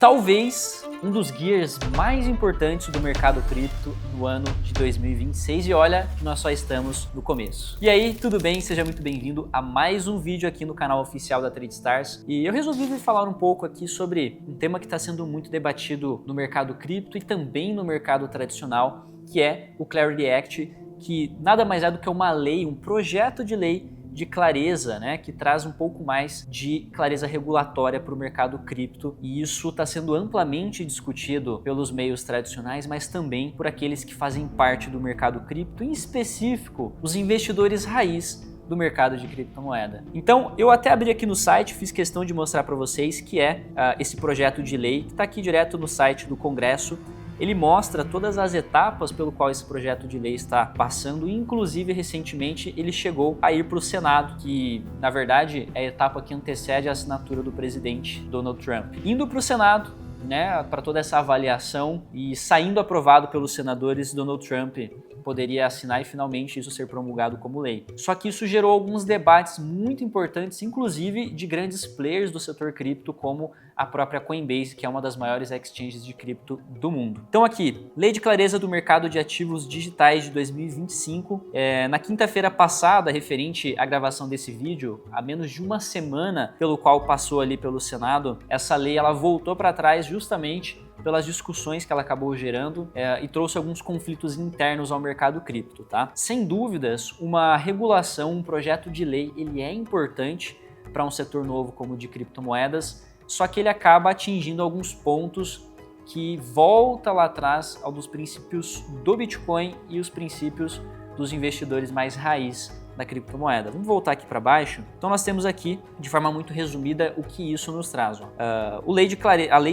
Talvez um dos gears mais importantes do mercado cripto no ano de 2026 e olha que nós só estamos no começo. E aí, tudo bem? Seja muito bem-vindo a mais um vídeo aqui no canal oficial da TradeStars e eu resolvi vir falar um pouco aqui sobre um tema que está sendo muito debatido no mercado cripto e também no mercado tradicional, que é o Clarity Act, que nada mais é do que uma lei, um projeto de lei de clareza, né, que traz um pouco mais de clareza regulatória para o mercado cripto, e isso está sendo amplamente discutido pelos meios tradicionais, mas também por aqueles que fazem parte do mercado cripto, em específico os investidores raiz do mercado de criptomoeda. Então, eu até abri aqui no site, fiz questão de mostrar para vocês que é esse projeto de lei, que está aqui direto no site do Congresso. Ele mostra todas as etapas pelo qual esse projeto de lei está passando e, inclusive, recentemente ele chegou a ir para o Senado, que, na verdade, é a etapa que antecede a assinatura do presidente Donald Trump. Indo para o Senado, né, para toda essa avaliação e saindo aprovado pelos senadores, Donald Trump poderia assinar e finalmente isso ser promulgado como lei. Só que isso gerou alguns debates muito importantes, inclusive de grandes players do setor cripto, como a própria Coinbase, que é uma das maiores exchanges de cripto do mundo. Então aqui, Lei de Clareza do Mercado de Ativos Digitais de 2025. Na quinta-feira passada, referente à gravação desse vídeo, há menos de uma semana pelo qual passou ali pelo Senado, essa lei ela voltou para trás justamente pelas discussões que ela acabou gerando e trouxe alguns conflitos internos ao mercado cripto, tá? Sem dúvidas, uma regulação, um projeto de lei, ele é importante para um setor novo como o de criptomoedas, só que ele acaba atingindo alguns pontos que volta lá atrás ao dos princípios do Bitcoin e os princípios dos investidores mais raiz da criptomoeda. Vamos voltar aqui para baixo. Então nós temos aqui, de forma muito resumida, o que isso nos traz. A Lei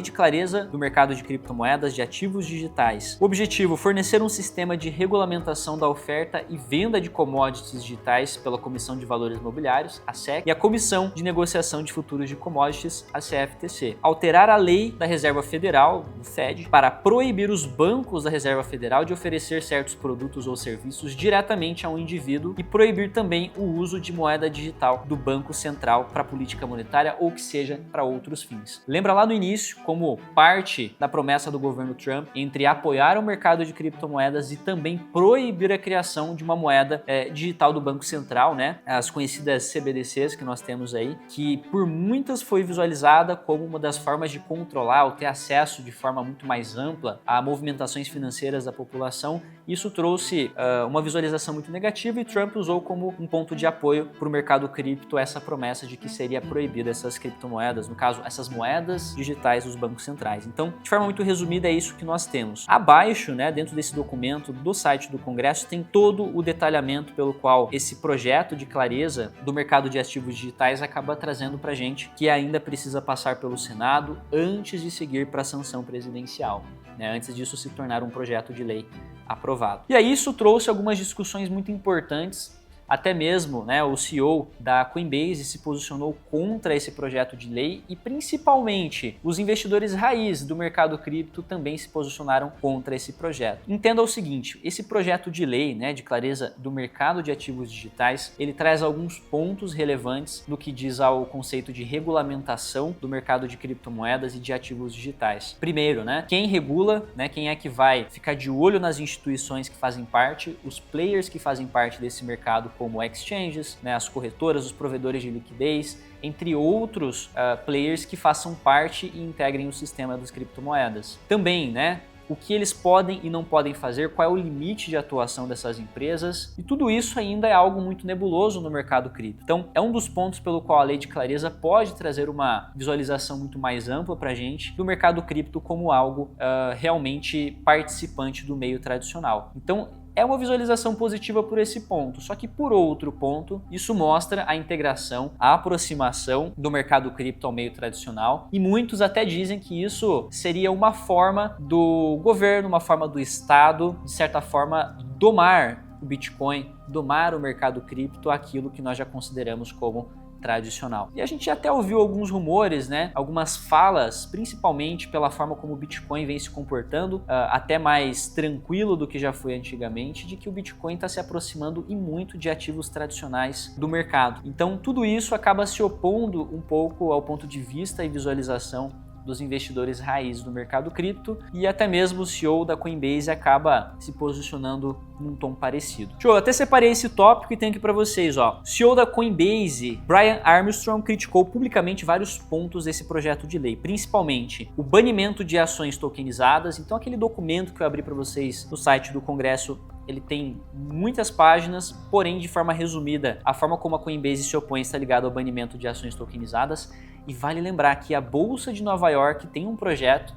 de Clareza do Mercado de Criptomoedas de Ativos Digitais. O objetivo, fornecer um sistema de regulamentação da oferta e venda de commodities digitais pela Comissão de Valores Mobiliários, a SEC, e a Comissão de Negociação de Futuros de Commodities, a CFTC. Alterar a Lei da Reserva Federal, do Fed, para proibir os bancos da Reserva Federal de oferecer certos produtos ou serviços diretamente a um indivíduo e proibir também o uso de moeda digital do Banco Central para política monetária ou que seja para outros fins. Lembra lá no início como parte da promessa do governo Trump entre apoiar o mercado de criptomoedas e também proibir a criação de uma moeda digital do Banco Central, né? As conhecidas CBDCs que nós temos aí, que por muitas foi visualizada como uma das formas de controlar ou ter acesso de forma muito mais ampla a movimentações financeiras da população. Isso trouxe uma visualização muito negativa e Trump usou como um ponto de apoio para o mercado cripto essa promessa de que seria proibida essas criptomoedas, no caso, essas moedas digitais dos bancos centrais. Então, de forma muito resumida, é isso que nós temos. Abaixo, né, dentro desse documento do site do Congresso, tem todo o detalhamento pelo qual esse projeto de clareza do mercado de ativos digitais acaba trazendo para a gente que ainda precisa passar pelo Senado antes de seguir para a sanção presidencial, né, antes disso se tornar um projeto de lei aprovado. E aí isso trouxe algumas discussões muito importantes. Até mesmo, né, o CEO da Coinbase se posicionou contra esse projeto de lei e principalmente os investidores raiz do mercado cripto também se posicionaram contra esse projeto. Entenda o seguinte, esse projeto de lei, né, de clareza do mercado de ativos digitais, ele traz alguns pontos relevantes no que diz ao conceito de regulamentação do mercado de criptomoedas e de ativos digitais. Primeiro, né, quem regula, né, quem é que vai ficar de olho nas instituições que fazem parte, os players que fazem parte desse mercado, como exchanges, né, as corretoras, os provedores de liquidez, entre outros players que façam parte e integrem o sistema das criptomoedas. Também, né, o que eles podem e não podem fazer, qual é o limite de atuação dessas empresas, e tudo isso ainda é algo muito nebuloso no mercado cripto. Então, é um dos pontos pelo qual a Lei de Clareza pode trazer uma visualização muito mais ampla para a gente do mercado cripto como algo realmente participante do meio tradicional. Então, é uma visualização positiva por esse ponto, só que por outro ponto, isso mostra a integração, a aproximação do mercado cripto ao meio tradicional e muitos até dizem que isso seria uma forma do governo, uma forma do Estado, de certa forma, domar o Bitcoin, domar o mercado cripto, aquilo que nós já consideramos como tradicional. E a gente até ouviu alguns rumores, né? Algumas falas, principalmente pela forma como o Bitcoin vem se comportando, até mais tranquilo do que já foi antigamente, de que o Bitcoin está se aproximando e muito de ativos tradicionais do mercado. Então tudo isso acaba se opondo um pouco ao ponto de vista e visualização dos investidores raízes do mercado cripto, e até mesmo o CEO da Coinbase acaba se posicionando num tom parecido. Show, eu até separei esse tópico e tenho aqui para vocês, ó. O CEO da Coinbase, Brian Armstrong, criticou publicamente vários pontos desse projeto de lei, principalmente o banimento de ações tokenizadas. Então aquele documento que eu abri para vocês no site do Congresso, ele tem muitas páginas, porém de forma resumida, a forma como a Coinbase se opõe está ligada ao banimento de ações tokenizadas. E vale lembrar que a Bolsa de Nova York tem um projeto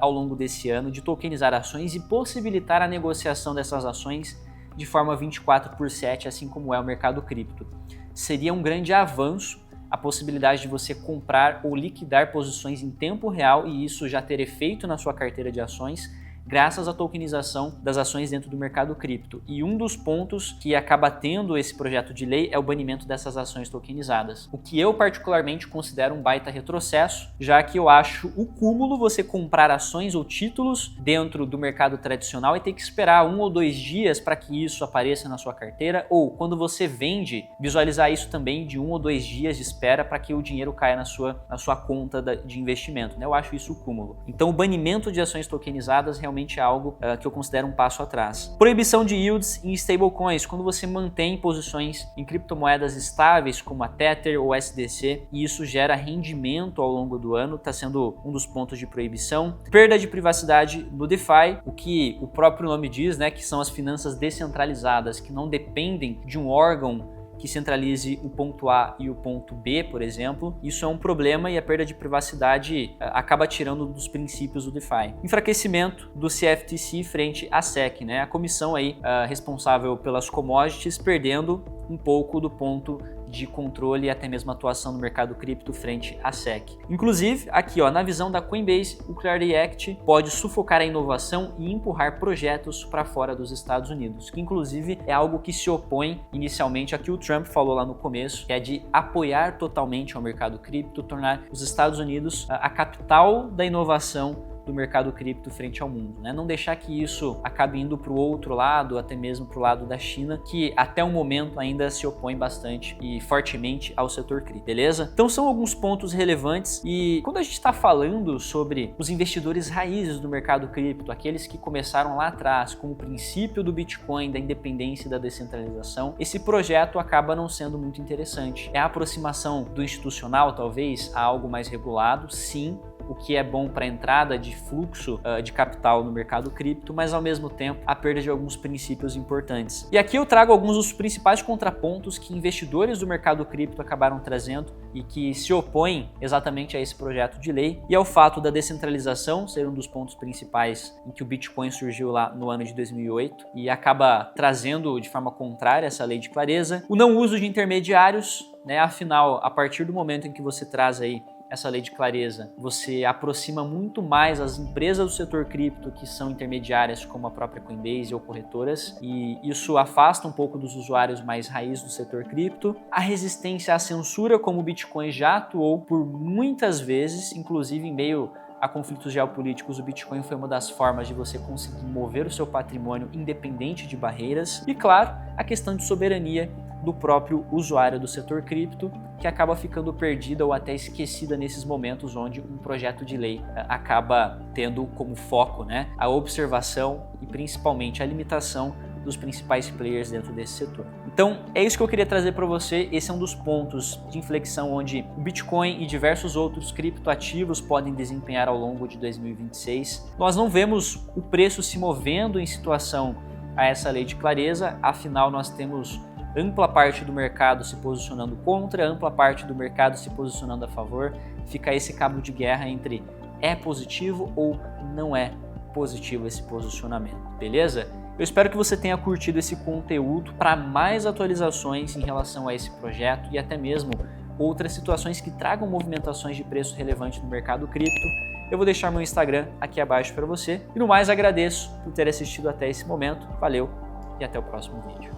ao longo desse ano de tokenizar ações e possibilitar a negociação dessas ações de forma 24/7, assim como é o mercado cripto. Seria um grande avanço a possibilidade de você comprar ou liquidar posições em tempo real e isso já ter efeito na sua carteira de ações, graças à tokenização das ações dentro do mercado cripto. E um dos pontos que acaba tendo esse projeto de lei é o banimento dessas ações tokenizadas, o que eu particularmente considero um baita retrocesso, já que eu acho o cúmulo você comprar ações ou títulos dentro do mercado tradicional e ter que esperar 1 ou 2 dias para que isso apareça na sua carteira, ou quando você vende, visualizar isso também de 1 ou 2 dias de espera para que o dinheiro caia na sua conta de investimento, né? Eu acho isso o cúmulo. Então o banimento de ações tokenizadas realmente é algo que eu considero um passo atrás. Proibição de yields em stablecoins, quando você mantém posições em criptomoedas estáveis como a Tether ou SDC e isso gera rendimento ao longo do ano, está sendo um dos pontos de proibição. Perda de privacidade no DeFi, o que o próprio nome diz, né, que são as finanças descentralizadas, que não dependem de um órgão que centralize o ponto A e o ponto B, por exemplo. Isso é um problema e a perda de privacidade acaba tirando dos princípios do DeFi. Enfraquecimento do CFTC frente à SEC, né? A comissão aí responsável pelas commodities perdendo um pouco do ponto de controle e até mesmo atuação no mercado cripto frente à SEC. Inclusive, aqui ó, na visão da Coinbase, o Clarity Act pode sufocar a inovação e empurrar projetos para fora dos Estados Unidos, que inclusive é algo que se opõe inicialmente a que o Trump falou lá no começo, que é de apoiar totalmente ao mercado cripto, tornar os Estados Unidos a capital da inovação do mercado cripto frente ao mundo, né? Não deixar que isso acabe indo para o outro lado, até mesmo para o lado da China, que até o momento ainda se opõe bastante e fortemente ao setor cripto, beleza? Então são alguns pontos relevantes e quando a gente está falando sobre os investidores raízes do mercado cripto, aqueles que começaram lá atrás com o princípio do Bitcoin, da independência e da descentralização, esse projeto acaba não sendo muito interessante. É a aproximação do institucional, talvez, a algo mais regulado, sim, o que é bom para a entrada de fluxo de capital no mercado cripto, mas ao mesmo tempo a perda de alguns princípios importantes. E aqui eu trago alguns dos principais contrapontos que investidores do mercado cripto acabaram trazendo e que se opõem exatamente a esse projeto de lei, e é o fato da descentralização ser um dos pontos principais em que o Bitcoin surgiu lá no ano de 2008 e acaba trazendo de forma contrária essa lei de clareza, o não uso de intermediários, né? Afinal, a partir do momento em que você traz aí essa lei de clareza, você aproxima muito mais as empresas do setor cripto que são intermediárias, como a própria Coinbase ou corretoras, e isso afasta um pouco dos usuários mais raiz do setor cripto. A resistência à censura, como o Bitcoin já atuou por muitas vezes, inclusive em meio a conflitos geopolíticos, o Bitcoin foi uma das formas de você conseguir mover o seu patrimônio independente de barreiras. E claro, a questão de soberania do próprio usuário do setor cripto, que acaba ficando perdida ou até esquecida nesses momentos onde um projeto de lei acaba tendo como foco, né, a observação e principalmente a limitação dos principais players dentro desse setor. Então é isso que eu queria trazer para você. Esse é um dos pontos de inflexão onde o Bitcoin e diversos outros criptoativos podem desempenhar ao longo de 2026. Nós não vemos o preço se movendo em situação a essa lei de clareza, afinal nós temos ampla parte do mercado se posicionando contra, ampla parte do mercado se posicionando a favor. Fica esse cabo de guerra entre é positivo ou não é positivo esse posicionamento, beleza? Eu espero que você tenha curtido esse conteúdo. Para mais atualizações em relação a esse projeto e até mesmo outras situações que tragam movimentações de preço relevante no mercado cripto, eu vou deixar meu Instagram aqui abaixo para você. E no mais, agradeço por ter assistido até esse momento. Valeu e até o próximo vídeo.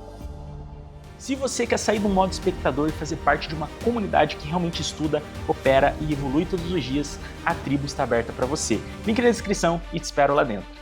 Se você quer sair do modo espectador e fazer parte de uma comunidade que realmente estuda, opera e evolui todos os dias, a tribo está aberta para você. Link na descrição e te espero lá dentro.